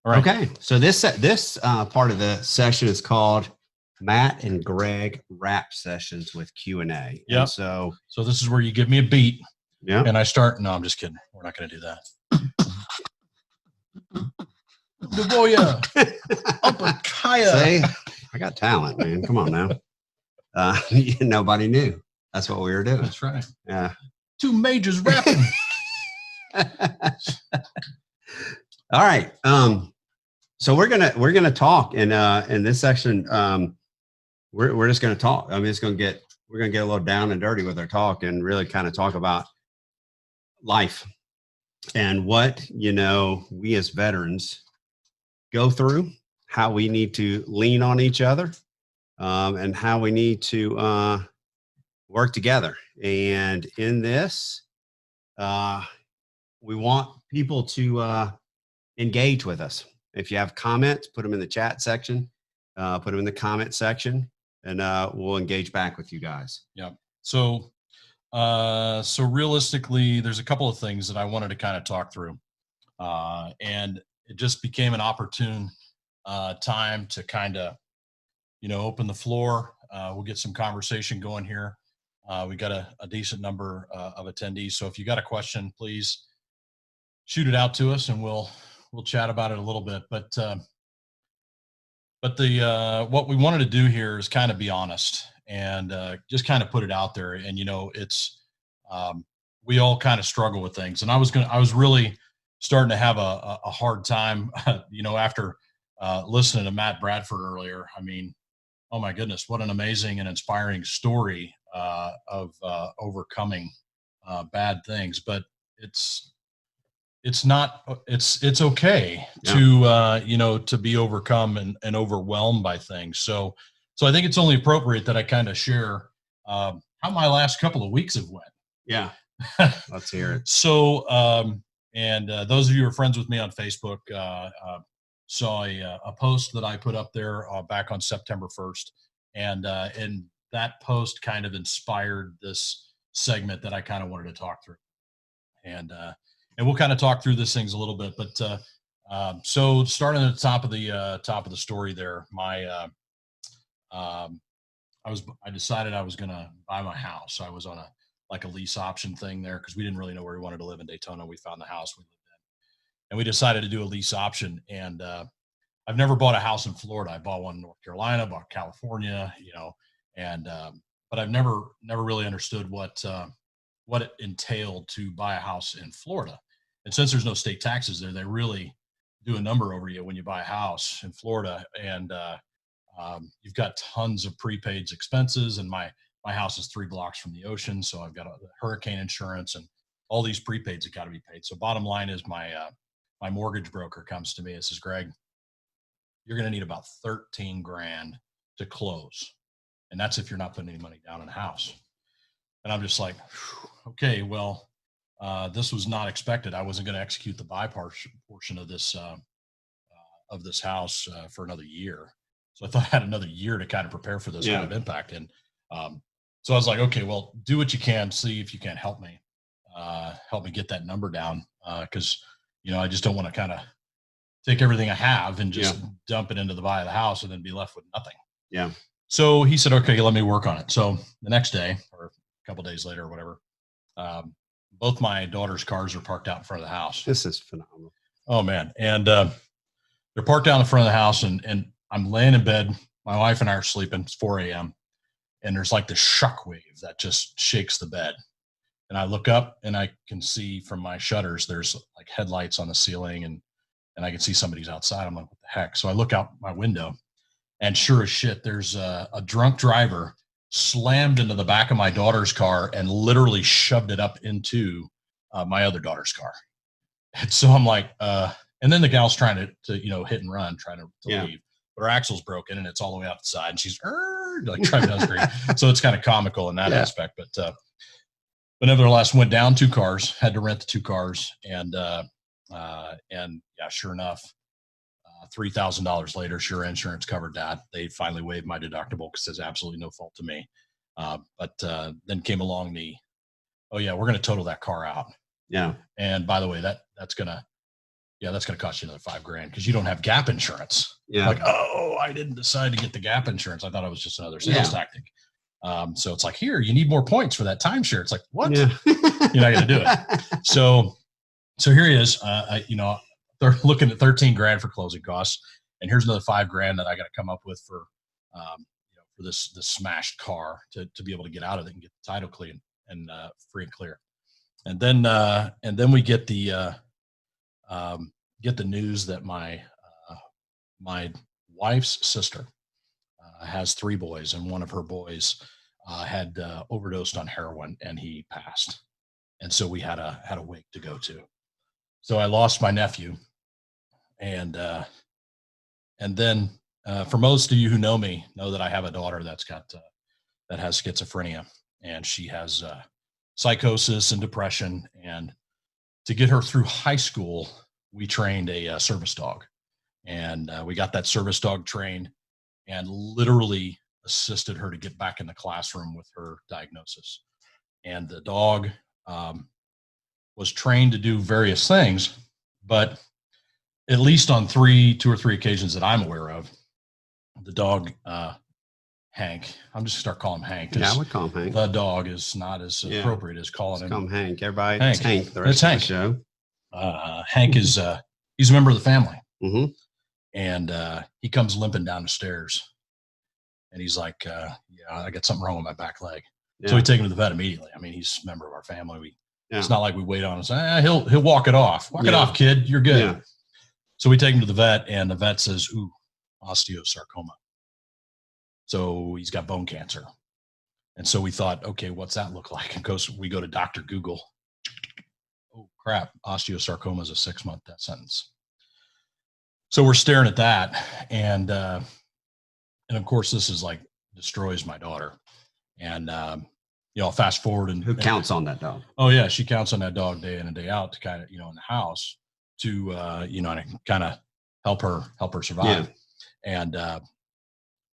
All right. Okay. So this part of the session is called Matt and Greg rap sessions with Q&A. Yeah. So this is where you give me a beat. Yeah. And I start. No, I'm just kidding. We're not going to do that. Wounded Warrior Umpire. See, I got talent, man. Come on now. Nobody knew. That's what we were doing. That's right. Yeah. Two majors rapping. All right. So we're gonna talk in this section. We're just gonna talk. I mean, we're gonna get a little down and dirty with our talk and really kind of talk about life and what we as veterans go through, how we need to lean on each other, and how we need to work together. And in this, we want people to engage with us. If you have comments, put them in the chat section, put them in the comment section, and we'll engage back with you guys. Yeah. So realistically, there's a couple of things that I wanted to kind of talk through, and it just became an opportune time to kind of, open the floor. We'll get some conversation going here. We got a decent number of attendees. So if you got a question, please shoot it out to us and we'll chat about it a little bit. But what we wanted to do here is kind of be honest and just kind of put it out there. And, it's, we all kind of struggle with things. And I was really starting to have a hard time, after listening to Matt Bradford earlier. I mean, oh my goodness, what an amazing and inspiring story of overcoming bad things. But it's okay to be overcome and overwhelmed by things. So I think it's only appropriate that I kind of share how my last couple of weeks have went. Yeah. Let's hear it. So, those of you who are friends with me on Facebook saw a post that I put up there back on September 1st. And that post kind of inspired this segment that I kind of wanted to talk through. And we'll kind of talk through these things a little bit. But so starting at the top of the story there, I decided I was going to buy my house. I was on a lease option thing there because we didn't really know where we wanted to live in Daytona. We found the house we lived in, and we decided to do a lease option. And I've never bought a house in Florida. I bought one in North Carolina, bought California, but I've never really understood what it entailed to buy a house in Florida. And since there's no state taxes there, they really do a number over you when you buy a house in Florida. And you've got tons of prepaid expenses. And my house is 3 blocks from the ocean, so I've got hurricane insurance and all these prepaids that got to be paid. So bottom line is my mortgage broker comes to me and says, Greg, you're going to need about 13 grand to close. And that's if you're not putting any money down in a house. And I'm just like, okay, well, this was not expected. I wasn't going to execute the buy portion of this house for another year. So I thought I had another year to kind of prepare for this kind of impact. And so I was like, okay, well, do what you can, see if you can help me get that number down. Cause I just don't want to kind of take everything I have and just dump it into the buy of the house and then be left with nothing. Yeah. So he said, okay, let me work on it. So the next day or a couple of days later or whatever, both my daughter's cars are parked out in front of the house. This is phenomenal. Oh man. And they're parked out in front of the house and I'm laying in bed. My wife and I are sleeping. It's 4 a.m. And there's like this shock wave that just shakes the bed. And I look up and I can see from my shutters, there's like headlights on the ceiling and I can see somebody's outside. I'm like, what the heck? So I look out my window and sure as shit, there's a drunk driver slammed into the back of my daughter's car and literally shoved it up into my other daughter's car. And so I'm like, and then the gal's trying to hit and run, trying to leave. But her axle's broken and it's all the way out the side and she's like driving down the street. So it's kind of comical in that aspect. But nevertheless, went down 2 cars, had to rent the 2 cars. And sure enough, $3,000 later, sure, insurance covered that. They finally waived my deductible because there's absolutely no fault to me. But then came along we're going to total that car out. Yeah. And by the way, that's going to yeah, that's going to cost you another $5,000 because you don't have gap insurance. Yeah. Like, oh, I didn't decide to get the gap insurance. I thought it was just another sales tactic. So it's like, here, you need more points for that timeshare. It's like, what? Yeah. You're not going to do it. So here he is. They're looking at $13,000 for closing costs, and here's another $5,000 that I got to come up with for, for this smashed car to be able to get out of it and get the title clean and free and clear. And then we get the news that my wife's sister has 3 boys, and one of her boys had overdosed on heroin, and he passed. And so we had a wake to go to. So I lost my nephew, and then for most of you who know me, know that I have a daughter that has schizophrenia, and she has psychosis and depression. And to get her through high school, we trained a service dog, and we got that service dog trained and literally assisted her to get back in the classroom with her diagnosis. And the dog was trained to do various things, but at least on 2 or 3 occasions that I'm aware of, the dog, Hank, I'm just gonna start calling him Hank. Yeah, I would call him Hank. The dog is not as appropriate as calling him. Call him Hank. Everybody, Hank. it's Hank. The rest of the show. Hank is he's a member of the family, Mm-hmm. and he comes limping down the stairs, and he's like, "Yeah, I got something wrong with my back leg." Yeah. So we take him to the vet immediately. I mean, he's a member of our family. Yeah. It's not like we wait on him and say, he'll walk it off. Walk it Yeah. off, kid. You're good. Yeah. So we take him to the vet, and the vet says, "Ooh, osteosarcoma." So he's got bone cancer. And so we thought, okay, what's that look like? And we go to Dr. Google. Oh crap, osteosarcoma is a 6-month death sentence. So we're staring at that, and of course this is like destroys my daughter. And fast forward, and Who counts on that dog? Oh yeah, she counts on that dog day in and day out to kind of in the house to kind of help her survive. Yeah. And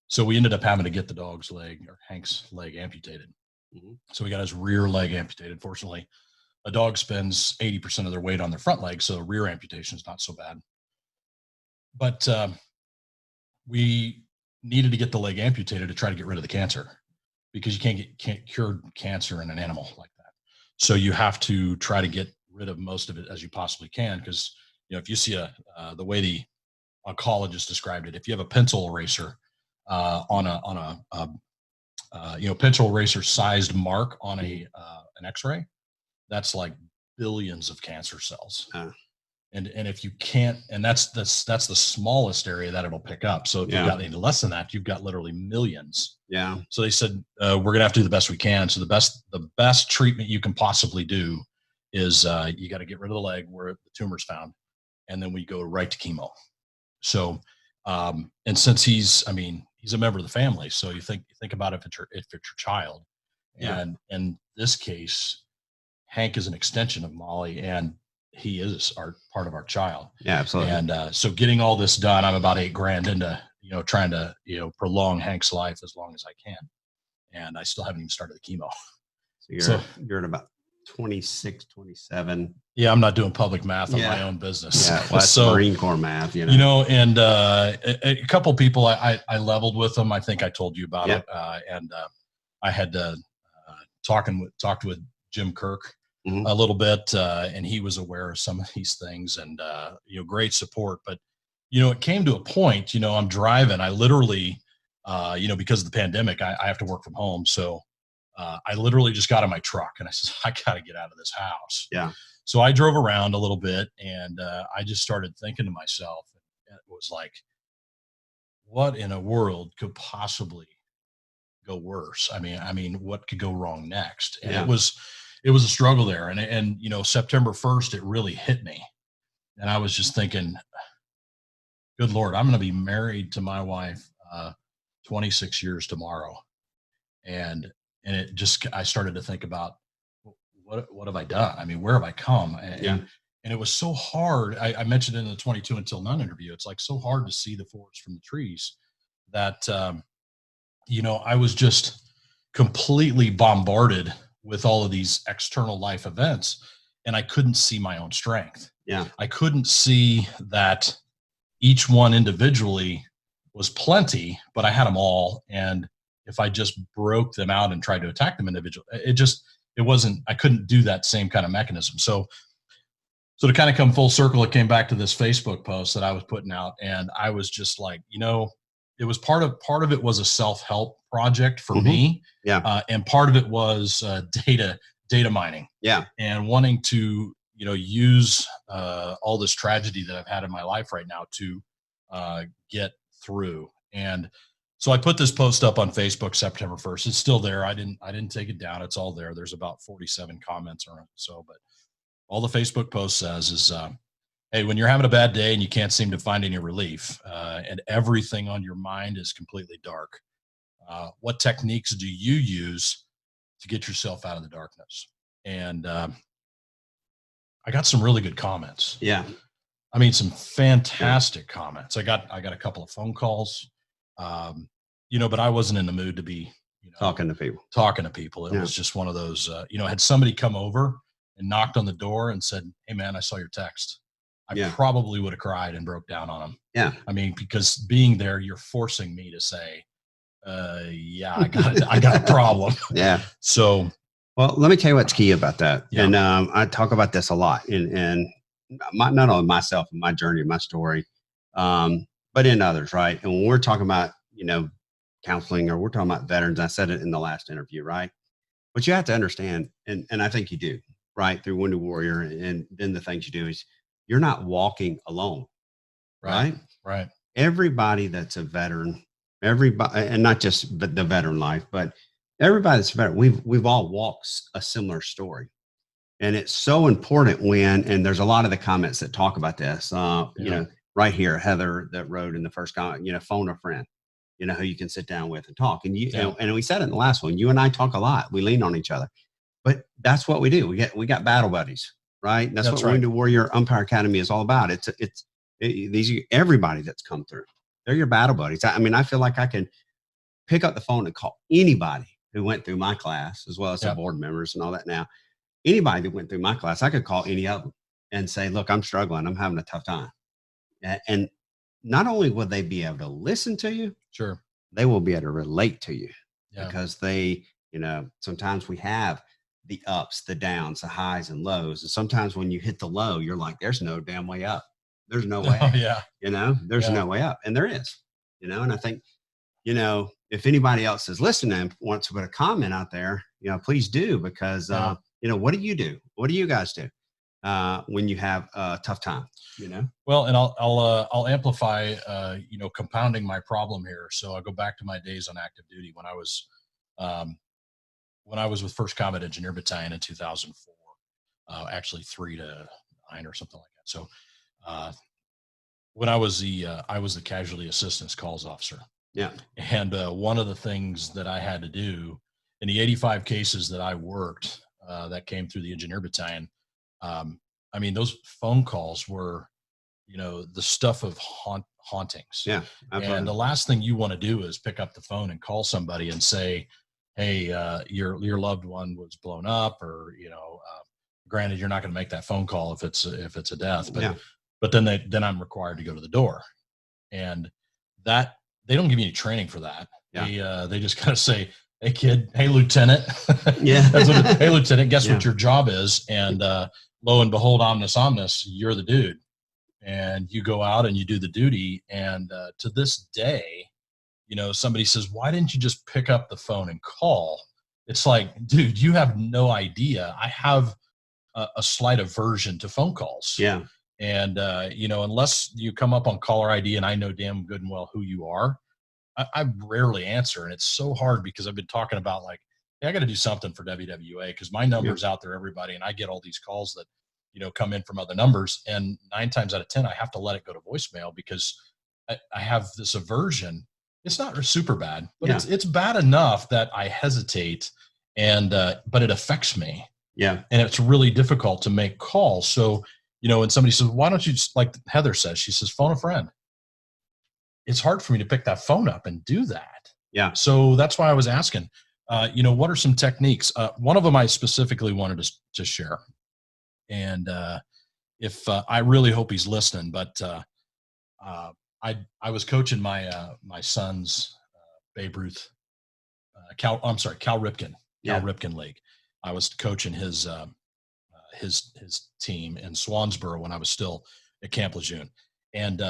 so we ended up having to get the dog's leg, or Hank's leg, amputated. Mm-hmm. So we got his rear leg amputated. Fortunately, a dog spends 80% of their weight on their front leg, so rear amputation is not so bad. But we needed to get the leg amputated to try to get rid of the cancer, because you can't cure cancer in an animal like that. So you have to try to get rid of most of it as you possibly can, because if you see the way the oncologist described it, if you have a pencil eraser on a pencil eraser sized mark on an X-ray, that's like billions of cancer cells. And if you can't, and that's the smallest area that it'll pick up. So if you've got any less than that, you've got literally millions. Yeah. So they said, we're going to have to do the best we can. So the best treatment you can possibly do is you got to get rid of the leg where the tumor's found, and then we go right to chemo. So, and since he's a member of the family, so you think about if it's your child, and in this case, Hank is an extension of Molly, and he is part of our child. Yeah, absolutely. And so getting all this done, I'm about $8,000 into trying to prolong Hank's life as long as I can, and I still haven't even started the chemo. So you're at about 26, 27. Yeah, I'm not doing public math on my own business. Yeah, well, that's Marine Corps math, and a couple people I leveled with them. I think I told you about it. And I had talked with Jim Kirk a little bit, and he was aware of some of these things, and great support. But it came to a point. I'm driving. I literally, because of the pandemic, I have to work from home. So I literally just got in my truck, and I said, I got to get out of this house. Yeah. So I drove around a little bit, and I just started thinking to myself, and it was like, what in a world could possibly go worse? I mean, what could go wrong next? And it was a struggle there. And September 1st, it really hit me. And I was just thinking, good Lord, I'm going to be married to my wife 26 years tomorrow. And it just, I started to think about, what have I done? I mean, where have I come? And it was so hard. I mentioned in the 22 Until None interview, it's like so hard to see the forest from the trees that, I was just completely bombarded with all of these external life events. and I couldn't see my own strength. Yeah. I couldn't see that each one individually was plenty, but I had them all. And if I just broke them out and tried to attack them individually, it wasn't, I couldn't do that same kind of mechanism. So to kind of come full circle, it came back to this Facebook post that I was putting out. And I was just like, it was part of it was a self-help project for me. Yeah. And part of it was data mining. Yeah. And wanting to, use all this tragedy that I've had in my life right now to get through. And so I put this post up on Facebook September 1st. It's still there. I didn't take it down. It's all there. There's about 47 comments or so, but all the Facebook post says is, hey, when you're having a bad day and you can't seem to find any relief, and everything on your mind is completely dark, what techniques do you use to get yourself out of the darkness? And I got some really good comments. Yeah. I mean, some fantastic comments. I got a couple of phone calls, but I wasn't in the mood to be, talking to people. It was just one of those, had somebody come over and knocked on the door and said, "Hey man, I saw your text." I probably would have cried and broke down on them. Yeah. I mean, because being there, you're forcing me to say, I got a problem. Yeah. So, well, let me tell you what's key about that. Yeah. And I talk about this a lot and not only myself and my journey, my story, but in others, right? And when we're talking about, counseling, or we're talking about veterans, I said it in the last interview, right? What you have to understand, and I think you do, right, through Wounded Warrior, and then the things you do is you're not walking alone, right? Right. Everybody that's a veteran, and not just the veteran life, but everybody that's a veteran, we've all walked a similar story. And it's so important and there's a lot of the comments that talk about this, right here, Heather that wrote in the first comment, phone a friend, who you can sit down with and talk. And and we said it in the last one, you and I talk a lot, we lean on each other, but that's what we do. We got battle buddies, right? That's what Wounded Warrior Umpire Academy is all about. These everybody that's come through, they're your battle buddies. I mean, I feel like I can pick up the phone and call anybody who went through my class, as well as the board members and all that. Now, anybody that went through my class, I could call any of them and say, look, I'm struggling. I'm having a tough time. And not only will they be able to listen to you, sure, they will be able to relate to you because they, sometimes we have the ups, the downs, the highs and lows. And sometimes when you hit the low, you're like, there's no damn way up. There's no way. There's no way up. And there is, and I think, if anybody else is listening, wants to put a comment out there, please do, because, what do you do? What do you guys do when you have a tough time? Well, and I'll amplify, compounding my problem here. So I'll go back to my days on active duty when I was with First Combat Engineer Battalion in 2004, actually 3 to 9 or something like that. So when I was the casualty assistance calls officer. Yeah. And one of the things that I had to do in the 85 cases that I worked that came through the engineer battalion, I mean, those phone calls were, the stuff of hauntings. Yeah. Absolutely. And the last thing you want to do is pick up the phone and call somebody and say, hey, your loved one was blown up, or, granted, you're not going to make that phone call if it's a death, but then I'm required to go to the door, and that they don't give you any training for that. Yeah. They just kind of say, hey kid, hey lieutenant. Yeah. Hey lieutenant, guess what your job is? And lo and behold, omnis, you're the dude. And you go out and you do the duty. And to this day, somebody says, why didn't you just pick up the phone and call? It's like, dude, you have no idea. I have a slight aversion to phone calls. Yeah. And, unless you come up on caller ID and I know damn good and well who you are, I rarely answer. And it's so hard because I've been talking about like, hey, I got to do something for WWUA because my number's out there, everybody. And I get all these calls that, come in from other numbers. And 9 times out of 10, I have to let it go to voicemail because I have this aversion. It's not super bad, but it's bad enough that I hesitate but it affects me. Yeah. And it's really difficult to make calls. So, when somebody says, why don't you just, like Heather says, she says, phone a friend. It's hard for me to pick that phone up and do that. Yeah. So that's why I was asking, what are some techniques? One of them I specifically wanted to share. And if I really hope he's listening, but I was coaching my son's Babe Ruth, Cal Ripken, Yeah. Ripken League. I was coaching his team in Swansboro when I was still at Camp Lejeune. And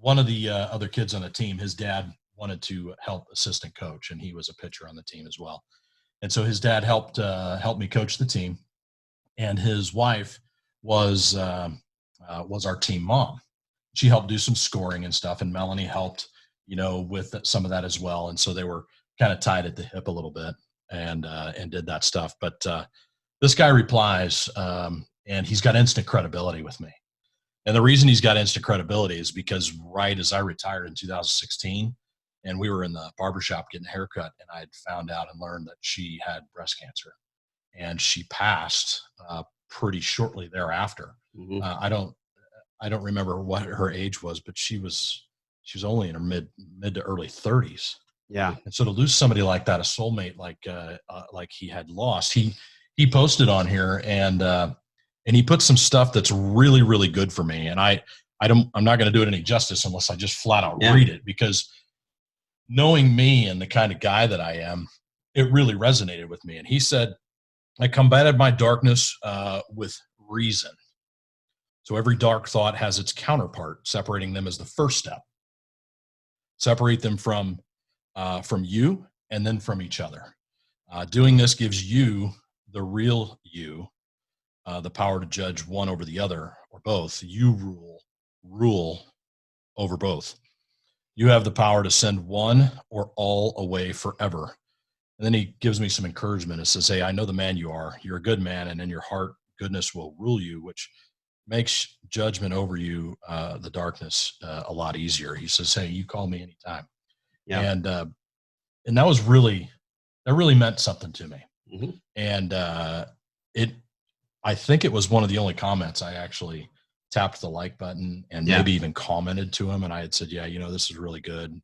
one of the other kids on the team, his dad wanted to help assistant coach, and he was a pitcher on the team as well. And so his dad helped me coach the team, and his wife was our team mom. She helped do some scoring and stuff, and Melanie helped, with some of that as well. And so they were kind of tied at the hip a little bit, and did that stuff. But this guy replies, and he's got instant credibility with me. And the reason he's got instant credibility is because right as I retired in 2016, and we were in the barbershop getting a haircut, and I had found out and learned that she had breast cancer, and she passed pretty shortly thereafter. Mm-hmm. I don't remember what her age was, but she was only in her mid to early 30s. Yeah. And so to lose somebody like that, a soulmate like he had lost, he posted on here, and he put some stuff that's really, really good for me. And I'm not going to do it any justice unless I just flat out read it, because knowing me and the kind of guy that I am, it really resonated with me. And he said, I combated my darkness with reason. So every dark thought has its counterpart. Separating them is the first step. Separate them from you and then from each other. Doing this gives you, the real you, the power to judge one over the other or both. You rule over both. You have the power to send one or all away forever. And then he gives me some encouragement. It says, hey, I know the man you are. You're a good man, and in your heart, goodness will rule you, which makes judgment over you, the darkness, a lot easier. He says, hey, you call me anytime. Yeah. And that really meant something to me. Mm-hmm. And I think it was one of the only comments I actually tapped the like button and maybe even commented to him. And I had said, yeah, this is really good.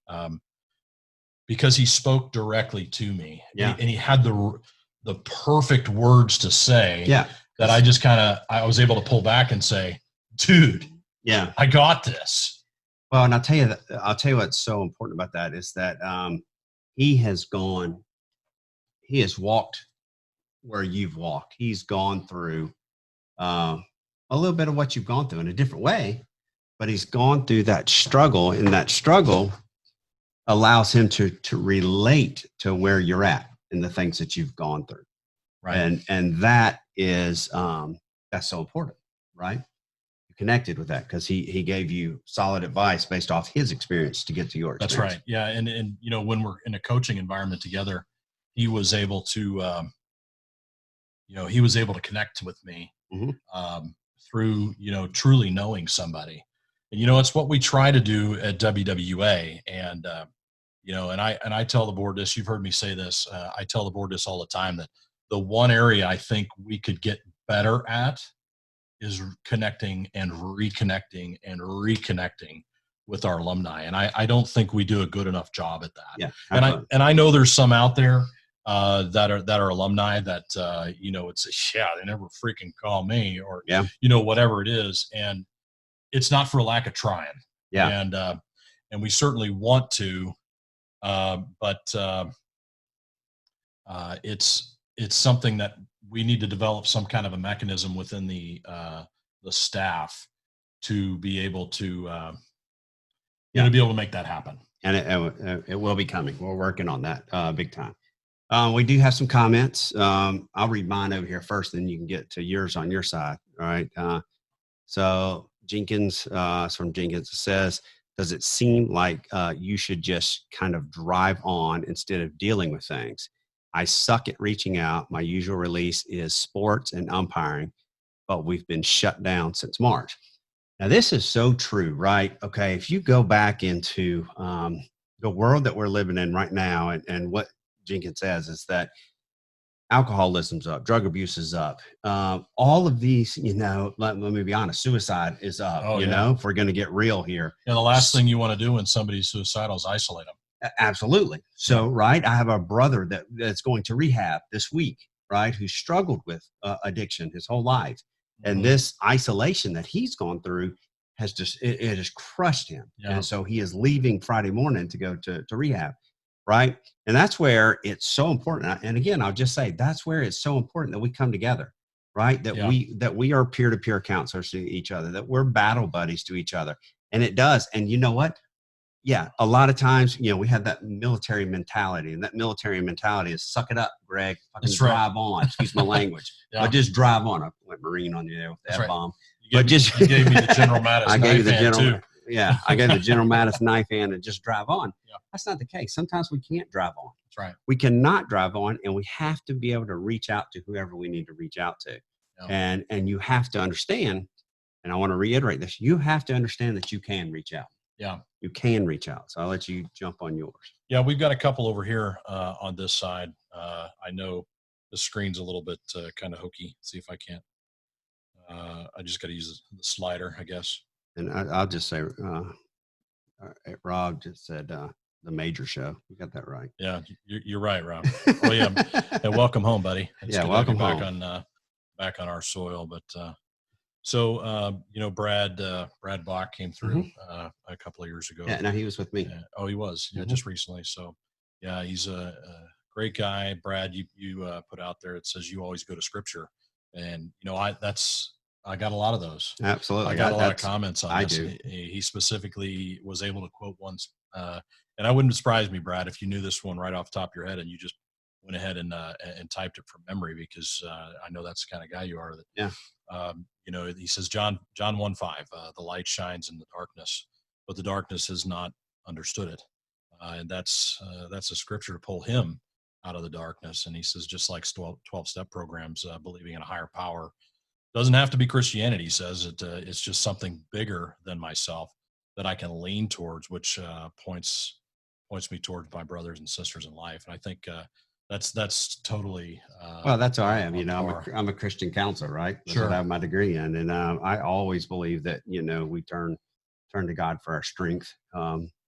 Because he spoke directly to me, and he had the perfect words to say, that I just I was able to pull back and say, dude, I got this. Well, and I'll tell you what's so important about that is that he has walked where you've walked. He's gone through a little bit of what you've gone through in a different way, but he's gone through that struggle, and that struggle allows him to relate to where you're at and the things that you've gone through. Right. And that is, that's so important, right? You connected with that because he gave you solid advice based off his experience to get to your experience. That's right. Yeah. And when we're in a coaching environment together, he was able to, connect with me through, truly knowing somebody. And, it's what we try to do at WWUA. And, and I tell the board this, you've heard me say this. I tell the board this all the time, that the one area I think we could get better at is connecting and reconnecting with our alumni. And I don't think we do a good enough job at that. Yeah, and I know there's some out there that are alumni that, it's, they never freaking call me, or, whatever it is. And it's not for a lack of trying. Yeah. And we certainly want to, but it's something that we need to develop some kind of a mechanism within the staff to be able to, to be able to make that happen. And it will be coming. We're working on that big time. We do have some comments. I'll read mine over here first, then you can get to yours on your side. All right. So Jenkins, from Jenkins, says, does it seem like you should just kind of drive on instead of dealing with things? I suck at reaching out. My usual release is sports and umpiring, but we've been shut down since March. Now, this is so true, right? Okay, if you go back into the world that we're living in right now, and what Jenkins says is that alcoholism's up, drug abuse is up. All of these, let me be honest, suicide is up, if we're going to get real here. Yeah, the last thing you want to do when somebody's suicidal is isolate them. Absolutely. So, right, I have a brother that's going to rehab this week, right, who struggled with addiction his whole life. And this isolation that he's gone through has just, it has crushed him. Yeah. And so he is leaving Friday morning to go to rehab. Right. And that's where it's so important. And again, I'll just say that's where it's so important that we come together, right? That we are peer-to-peer counselors to each other, that we're battle buddies to each other. And it does. And you know what? Yeah, a lot of times, we have that military mentality, and that military mentality is suck it up, Greg, fucking drive on. Excuse my language, but just drive on. I went Marine on you there with that bomb. But you gave me the General Mattis I gave you the General too. Yeah, I gave the General Mattis knife hand and just drive on. Yeah. That's not the case. Sometimes we can't drive on. That's right. We cannot drive on, and we have to be able to reach out to whoever we need to reach out to. Yeah. And you have to understand, and I want to reiterate this, you have to understand that you can reach out. Yeah. You can reach out. So I'll let you jump on yours. Yeah, we've got a couple over here on this side. I know the screen's a little bit kind of hokey. See if I can't. I just got to use the slider, I guess. And I'll just say, Rob just said the major show. You got that right. Yeah, you're right, Rob. Well, yeah, and welcome home, buddy. It's welcome back home. Back on our soil. But so Brad Bach came through a couple of years ago. Yeah, no, he was with me. Oh, he was. Yeah, just recently. So yeah, he's a great guy. Brad, you put out there, it says you always go to scripture, and I got a lot of those. Absolutely. I got a lot of comments on this. I do. He specifically was able to quote once, and I wouldn't surprise me, Brad, if you knew this one right off the top of your head and you just went ahead and typed it from memory, because I know that's the kind of guy you are. That, yeah. He says, John 1:5, the light shines in the darkness, but the darkness has not understood it. And that's a scripture to pull him out of the darkness. And he says, just like 12-step programs, believing in a higher power, doesn't have to be Christianity. He says it's just something bigger than myself that I can lean towards, which points me towards my brothers and sisters in life. And I think that's totally well, that's all I am. I'm a Christian counselor, right? That's Sure. what I have my degree in, and I always believe that we turn to God for our strength.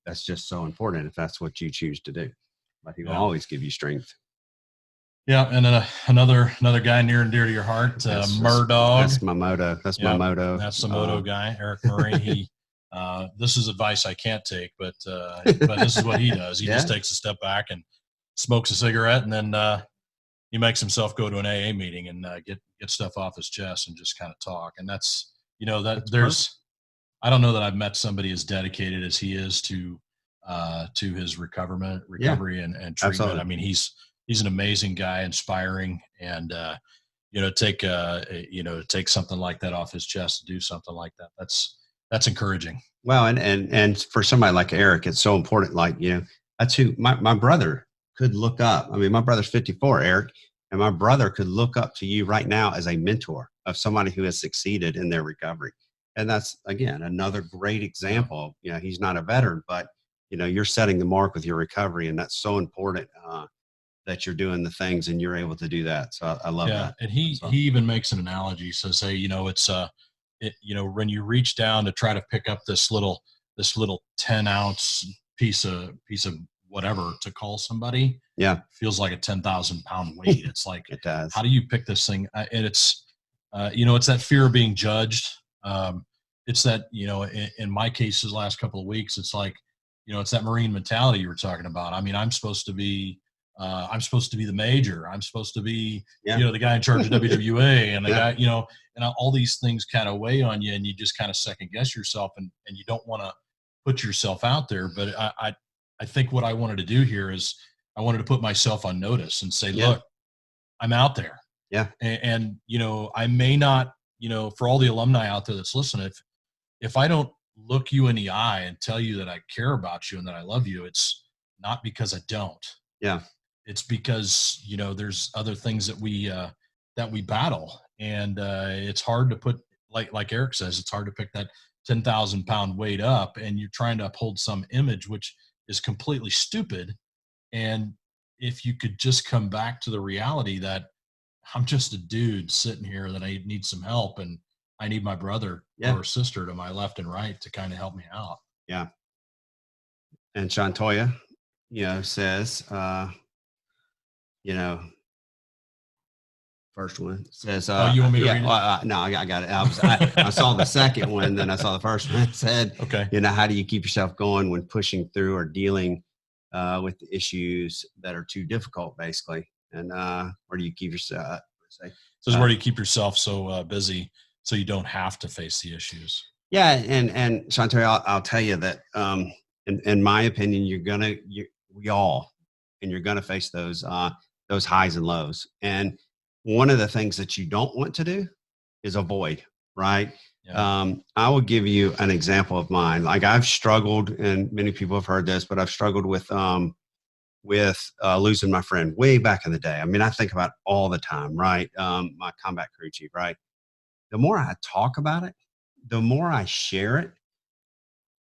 That's just so important if that's what you choose to do. But He will always give you strength. Yeah, and another guy near and dear to your heart, Murdog. That's my motto. That's my motto. That's the moto guy, Eric Murray. He, this is advice I can't take, but this is what he does. He just takes a step back and smokes a cigarette, and then he makes himself go to an AA meeting and get stuff off his chest and just kind of talk. And that's I don't know that I've met somebody as dedicated as he is to his recovery and treatment. Absolutely. I mean, he's an amazing guy, inspiring, and take something like that off his chest to do something like that. That's encouraging. Well, and for somebody like Eric, it's so important. Like, that's who my brother could look up. I mean, my brother's 54, Eric, and my brother could look up to you right now as a mentor of somebody who has succeeded in their recovery. And that's, again, another great example. He's not a veteran, but you're setting the mark with your recovery, and that's so important. That you're doing the things and you're able to do that. So I love that. And he even makes an analogy. He says, hey, it's when you reach down to try to pick up this little 10-ounce piece of whatever to call somebody, feels like a 10,000 pound weight. It's like, it does. How do you pick this thing? And it's it's that fear of being judged. It's that, in my case, the last couple of weeks, it's like, it's that Marine mentality you were talking about. I mean, I'm supposed to be the major. I'm supposed to be, the guy in charge of WWUA, and the guy, and all these things kind of weigh on you, and you just kind of second guess yourself, and you don't want to put yourself out there. But I think what I wanted to do here is I wanted to put myself on notice and say, look, I'm out there. Yeah. And I may not, for all the alumni out there that's listening, if I don't look you in the eye and tell you that I care about you and that I love you, it's not because I don't. Yeah. It's because, there's other things that we battle, and it's hard to put, like Eric says, it's hard to pick that 10,000 pound weight up, and you're trying to uphold some image, which is completely stupid. And if you could just come back to the reality that I'm just a dude sitting here that I need some help, and I need my brother or sister to my left and right to kind of help me out. Yeah. And Shantoya, says, first one. It says, Oh, you want me to yeah, read it? well, no, I got it. I saw the second one, then I saw the first one. It said, Okay. how do you keep yourself going when pushing through or dealing with the issues that are too difficult, basically? And where do you keep yourself? So where do you keep yourself so busy so you don't have to face the issues? Yeah, and Shantari, I'll tell you that in my opinion, you're gonna face those highs and lows. And one of the things that you don't want to do is avoid, right? Yeah. I will give you an example of mine. Like I've struggled, and many people have heard this, but I've struggled with losing my friend way back in the day. I mean, I think about it all the time, right? My combat crew chief, right? The more I talk about it, the more I share it,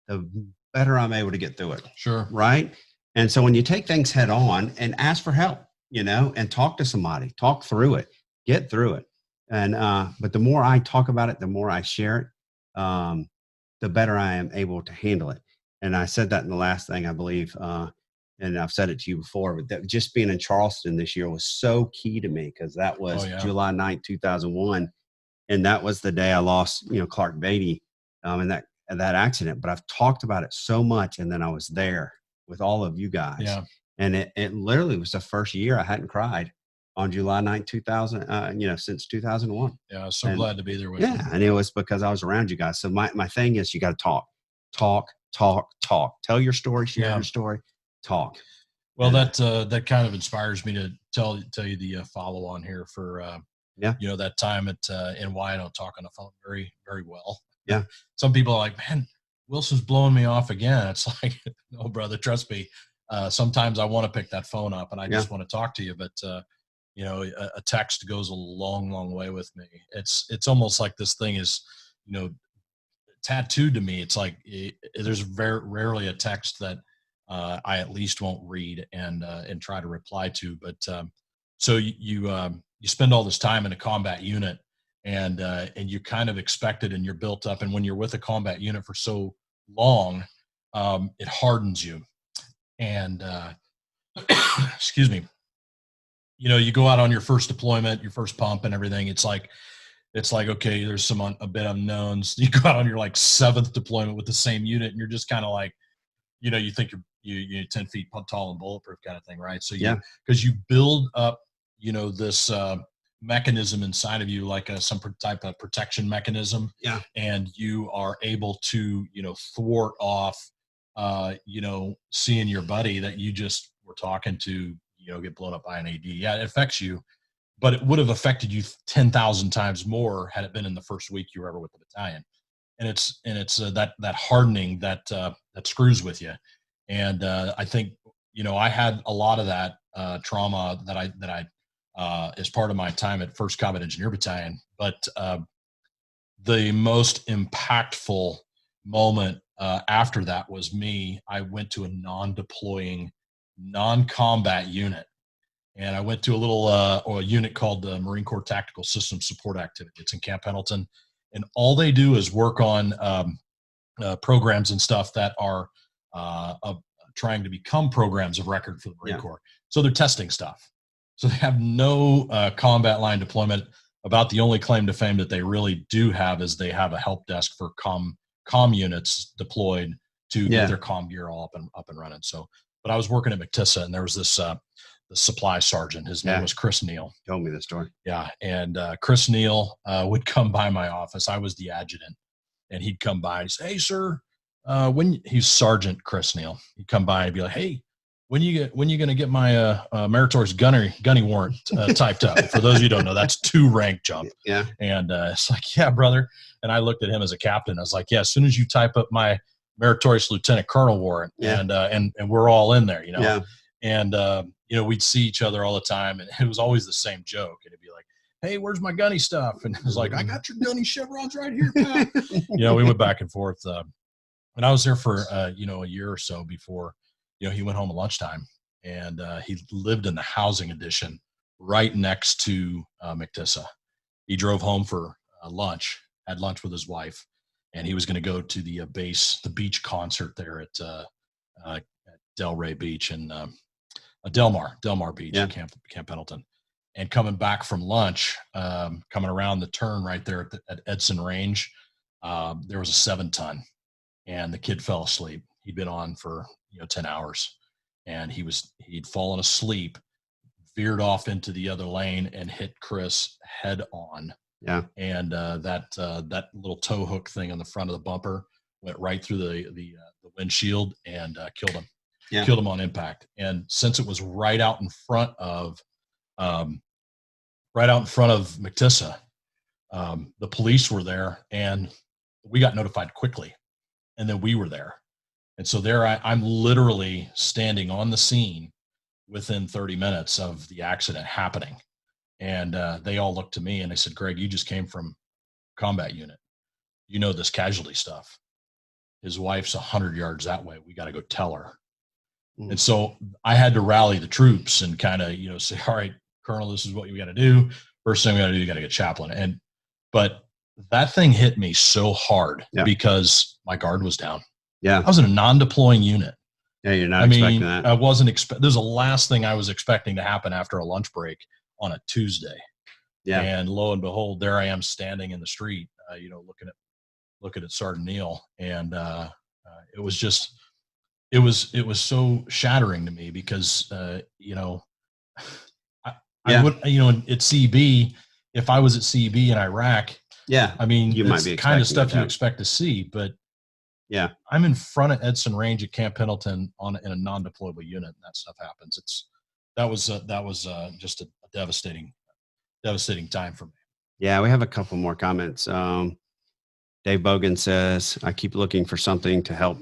the better I'm able to get through it. Sure. Right. And so when you take things head on and ask for help, and talk to somebody, talk through it, get through it. And, but the more I talk about it, the more I share it, the better I am able to handle it. And I said that in the last thing, I believe, and I've said it to you before, but that just being in Charleston this year was so key to me because that was July 9th, 2001. And that was the day I lost, Clark Beatty, in that accident. But I've talked about it so much, and then I was there with all of you guys. Yeah. And it literally was the first year I hadn't cried on July 9th, 2000, since 2001. Yeah. So glad to be there with you. you. Yeah. And it was because I was around you guys. So my thing is you got to talk. Tell your story, share your story, talk. Well, that kind of inspires me to tell you the follow on here for, that time in why I don't talk on the phone very, very well. Yeah. Some people are like, man, Wilson's blowing me off again. It's like, no, brother, trust me. Sometimes I want to pick that phone up and I just want to talk to you, but a text goes a long, long way with me. It's almost like this thing is, tattooed to me. It's like there's very rarely a text that I at least won't read and try to reply to. But so you spend all this time in a combat unit, and you kind of expect it, and you're built up. And when you're with a combat unit for so long, it hardens you. And excuse me, you go out on your first deployment, your first pump, and everything. It's like okay, there's a bit unknowns. You go out on your like 7th deployment with the same unit, and you're just kind of like, you think you're 10 feet tall and bulletproof kind of thing, right? So because you build up, this mechanism inside of you, like some type of protection mechanism, and you are able to, thwart off, seeing your buddy that you just were talking to, get blown up by an AD. Yeah, it affects you, but it would have affected you 10,000 times more had it been in the first week you were ever with the battalion. And it's that hardening that screws with you. And I think, I had a lot of that trauma that I as part of my time at 1st Combat Engineer Battalion. But the most impactful moment after that was I went to a non-deploying, non-combat unit. And I went to a little a unit called the Marine Corps Tactical Systems Support Activity. It's in Camp Pendleton. And all they do is work on programs and stuff that are trying to become programs of record for the Marine Corps. So they're testing stuff. So they have no combat line deployment. About the only claim to fame that they really do have is they have a help desk for comm units deployed to get their comm gear all up and running. So, but I was working at McTissa, and there was this the supply sergeant. His name was Chris Neal. Told me the story. Yeah, and Chris Neal would come by my office. I was the adjutant, and he'd come by and say, "Hey, sir," when he's Sergeant Chris Neal, he'd come by and be like, "Hey, when you going to get my meritorious gunny warrant typed up?" For those of you who don't know, that's 2 rank jump. Yeah. And it's like, "Yeah, brother." And I looked at him as a captain. I was like, "Yeah, as soon as you type up my meritorious lieutenant colonel warrant, and we're all in there, Yeah. And we'd see each other all the time, and it was always the same joke. And it'd be like, "Hey, where's my gunny stuff?" And it was like, "I got your gunny chevrons right here, pal." We went back and forth. And I was there for a year or so before he went home at lunchtime, and he lived in the housing addition right next to McTissa. He drove home for lunch, had lunch with his wife, and he was going to go to the beach concert there at Delray Beach and Delmar Beach, Camp Pendleton. And coming back from lunch, coming around the turn right there at Edson Range, there was a 7-ton, and the kid fell asleep. He'd been on for 10 hours, and he'd fallen asleep, veered off into the other lane, and hit Chris head on. Yeah. And that little tow hook thing on the front of the bumper went right through the windshield and killed him. Yeah. Killed him on impact. And since it was right out in front of McTissa, the police were there, and we got notified quickly, and then we were there. And so there I'm literally standing on the scene within 30 minutes of the accident happening. And they all looked to me and they said, Greg, you just came from combat unit. You know this casualty stuff. His wife's 100 yards that way. We got to go tell her. Mm. And so I had to rally the troops and kind of, say, all right, Colonel, this is what you got to do. First thing we got to do, you got to get chaplain. But that thing hit me so hard because my guard was down. Yeah. I was in a non-deploying unit. Yeah, you're not expecting that. I wasn't there's the last thing I was expecting to happen after a lunch break on a Tuesday. Yeah. And lo and behold, there I am standing in the street, looking at Sergeant Neal. And it was so shattering to me because, I would, at CB, if I was at CB in Iraq, you might be kind of stuff you expect to see, but yeah, I'm in front of Edson Range at Camp Pendleton in a non-deployable unit, and that stuff happens. That was just a devastating time for me. Yeah, we have a couple more comments. Dave Bogan says, I keep looking for something to help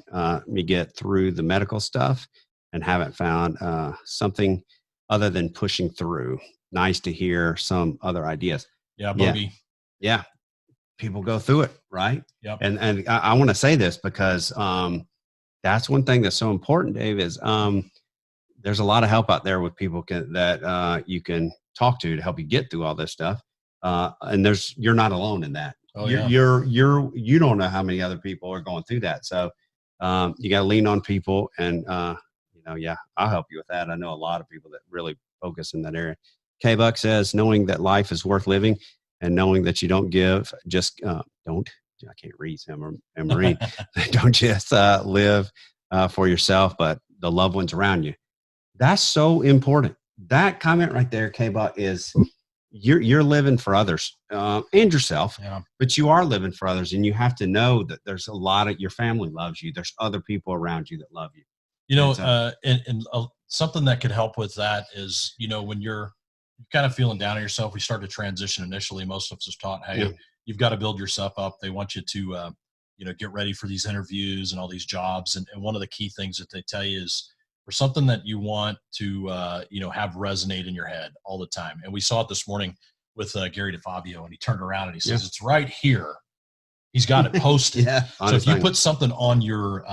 me get through the medical stuff and haven't found something other than pushing through. Nice to hear some other ideas. Yeah, Bogey. Yeah. People go through it, right? Yep. And I want to say this because that's one thing that's so important, Dave, is there's a lot of help out there with people that you can talk to help you get through all this stuff. And you're not alone in that. Oh, you don't know how many other people are going through that. So you got to lean on people and, I'll help you with that. I know a lot of people that really focus in that area. K-Buck says, knowing that life is worth living and knowing that you don't give, I can't read him and Marie, don't just live for yourself, but the loved ones around you. That's so important. That comment right there, K-Buck, is you're living for others and yourself, but you are living for others. And you have to know that there's a lot of your family loves you. There's other people around you that love you. Something that could help with that is, when you're kind of feeling down on yourself, we started to transition initially. Most of us is taught, hey, you've got to build yourself up. They want you to, get ready for these interviews and all these jobs. And one of the key things that they tell you is for something that you want to, have resonate in your head all the time. And we saw it this morning with Gary DeFabio, and he turned around and he says, it's right here. He's got it posted. So if you put something on your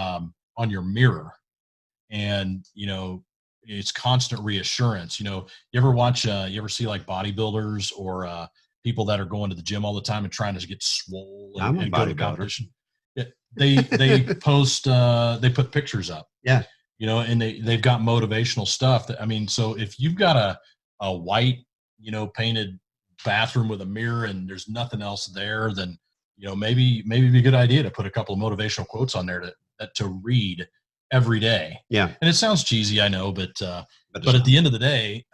mirror and, it's constant reassurance. You ever see like bodybuilders or people that are going to the gym all the time and trying to get swole and go to competition? They post, they put pictures up. Yeah. And they've got motivational stuff so if you've got a white, painted bathroom with a mirror and there's nothing else there, then, maybe it'd be a good idea to put a couple of motivational quotes on there to read every day. Yeah. And it sounds cheesy, I know, but at the end of the day,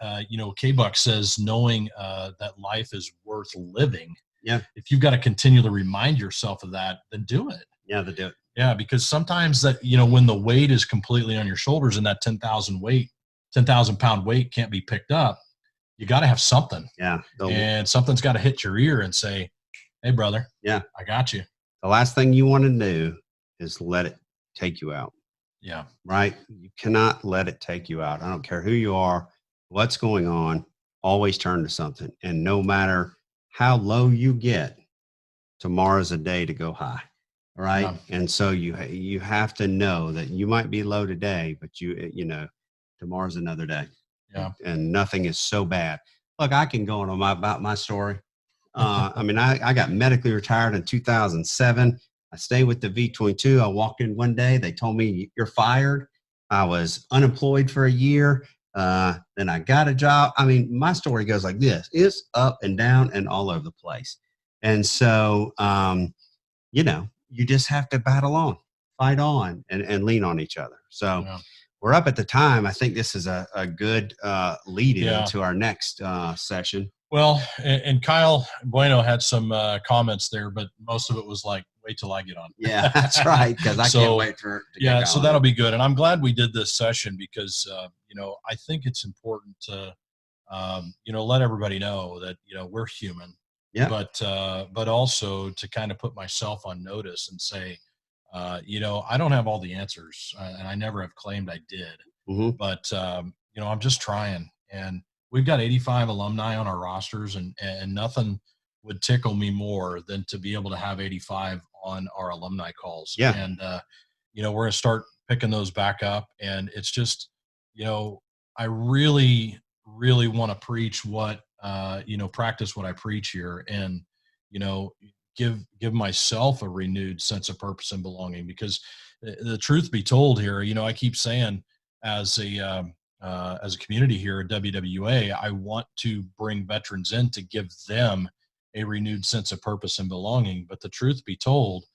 K-Buck says, knowing that life is worth living. Yeah. If you've got to continually remind yourself of that, then do it. Yeah, they do it. Yeah, because sometimes that, when the weight is completely on your shoulders and that 10,000 pound weight can't be picked up, you got to have something. Yeah. And something's got to hit your ear and say, hey, brother. Yeah. I got you. The last thing you want to do is let it take you out. Yeah. Right. You cannot let it take you out. I don't care who you are, what's going on, always turn to something. And no matter how low you get, tomorrow's a day to go high. Right. Yeah. And so you have to know that you might be low today, but tomorrow's another day. Yeah. And nothing is so bad. Look, I can go on about my story. I got medically retired in 2007. I stayed with the V-22. I walked in one day. They told me, you're fired. I was unemployed for a year. Then I got a job. I mean, my story goes like this. It's up and down and all over the place. And so, you know, you just have to battle on, fight on, and lean on each other. So Yeah. we're up at the time. I think this is a good lead in Yeah. to our next session. Well, and Kyle Bueno had some comments there, but most of it was like, wait till I get on. Yeah, that's right. Because I can't wait for it to get going. So that'll be good. And I'm glad we did this session because, you know, I think it's important to, you know, let everybody know that, you know, we're human. Yeah. But also to kind of put myself on notice and say, you know, I don't have all the answers, and I never have claimed I did. Mm-hmm. But you know, I'm just trying. And we've got 85 alumni on our rosters, and nothing would tickle me more than to be able to have 85 on our alumni calls. Yeah. And you know, we're gonna start picking those back up. And it's just, you know, I really want to preach what you know, practice what I preach here, and you know, give myself a renewed sense of purpose and belonging. Because the truth be told here, you know, I keep saying as a community here at WWUA, I want to bring veterans in to give them a renewed sense of purpose and belonging. But the truth be told,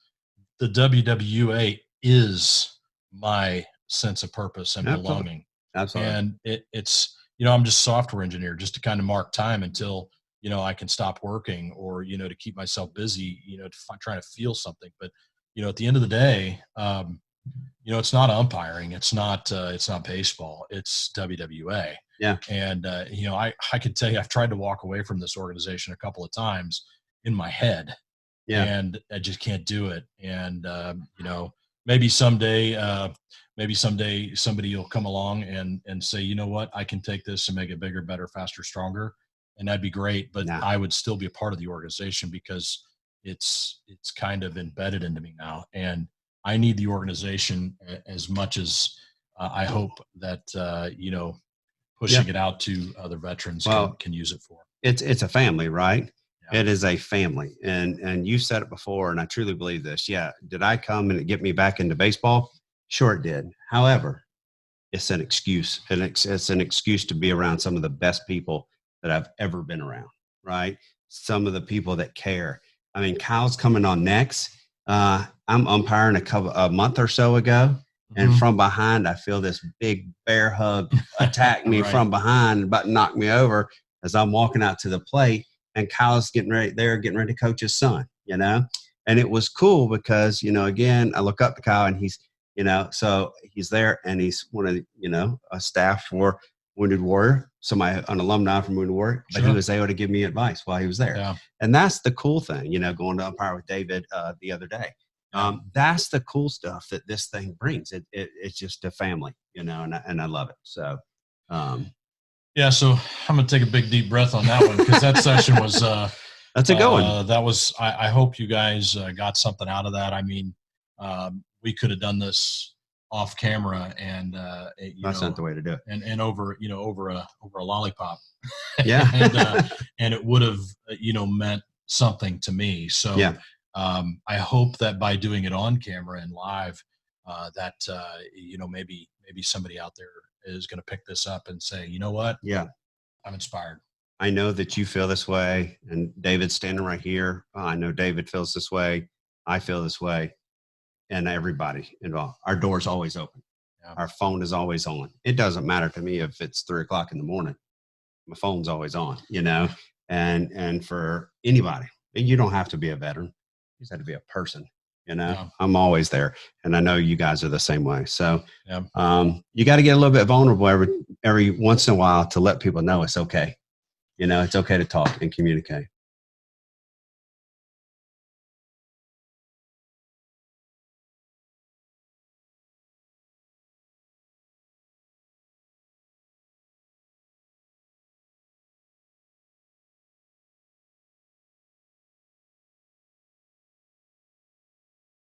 the WWUA is my sense of purpose and belonging. Absolutely. And it's, you know, I'm just software engineer just to kind of mark time until, you know, I can stop working, or, you know, to keep myself busy, you know, trying to feel something. But, you know, at the end of the day, you know, it's not umpiring. It's not baseball. It's WWA. Yeah. And, you know, I could tell you, I've tried to walk away from this organization a couple of times in my head. Yeah. And I just can't do it. And, you know, maybe someday somebody will come along and say, you know what, I can take this and make it bigger, better, faster, stronger. And that'd be great. But I would still be a part of the organization because it's kind of embedded into me now. And I need the organization as much as I hope that, you know, pushing it out to other veterans can use it for. It's a family, right? Yeah. It is a family. And you said it before, and I truly believe this. Yeah. Did I come and get me back into baseball? Sure it did. However, it's an excuse. And it's an excuse to be around some of the best people that I've ever been around, right? Some of the people that care. I mean, Kyle's coming on next. I'm umpiring a month or so ago. And from behind, I feel this big bear hug attack me from behind, about to knock me over as I'm walking out to the plate. And Kyle's getting ready to coach his son, you know? And it was cool because, you know, again, I look up to Kyle and he's, you know, so he's there and he's one of the, you know, a staff for Wounded Warrior, an alumni from Wounded Warrior, but he was able to give me advice while he was there. Yeah. And that's the cool thing, you know, going to umpire with David the other day. That's the cool stuff that this thing brings. It's just a family, you know, and I love it. So, yeah, so I'm going to take a big deep breath on that one because that session was that's a good one. That was I hope you guys got something out of that. I mean, we could have done this off camera and that's not the way to do it. And over, you know, over a lollipop. Yeah. and it would have, you know, meant something to me. So yeah. I hope that by doing it on camera and live, that you know, maybe somebody out there is going to pick this up and say, you know what? Yeah. I'm inspired. I know that you feel this way, and David's standing right here. I know David feels this way. I feel this way, and everybody involved. Our door's always open. Yeah. Our phone is always on. It doesn't matter to me if it's 3:00 in the morning. My phone's always on, you know, and for anybody, you don't have to be a veteran. You just have to be a person. You know, yeah. I'm always there. And I know you guys are the same way. So yeah. You got to get a little bit vulnerable every once in a while to let people know it's okay. You know, it's okay to talk and communicate.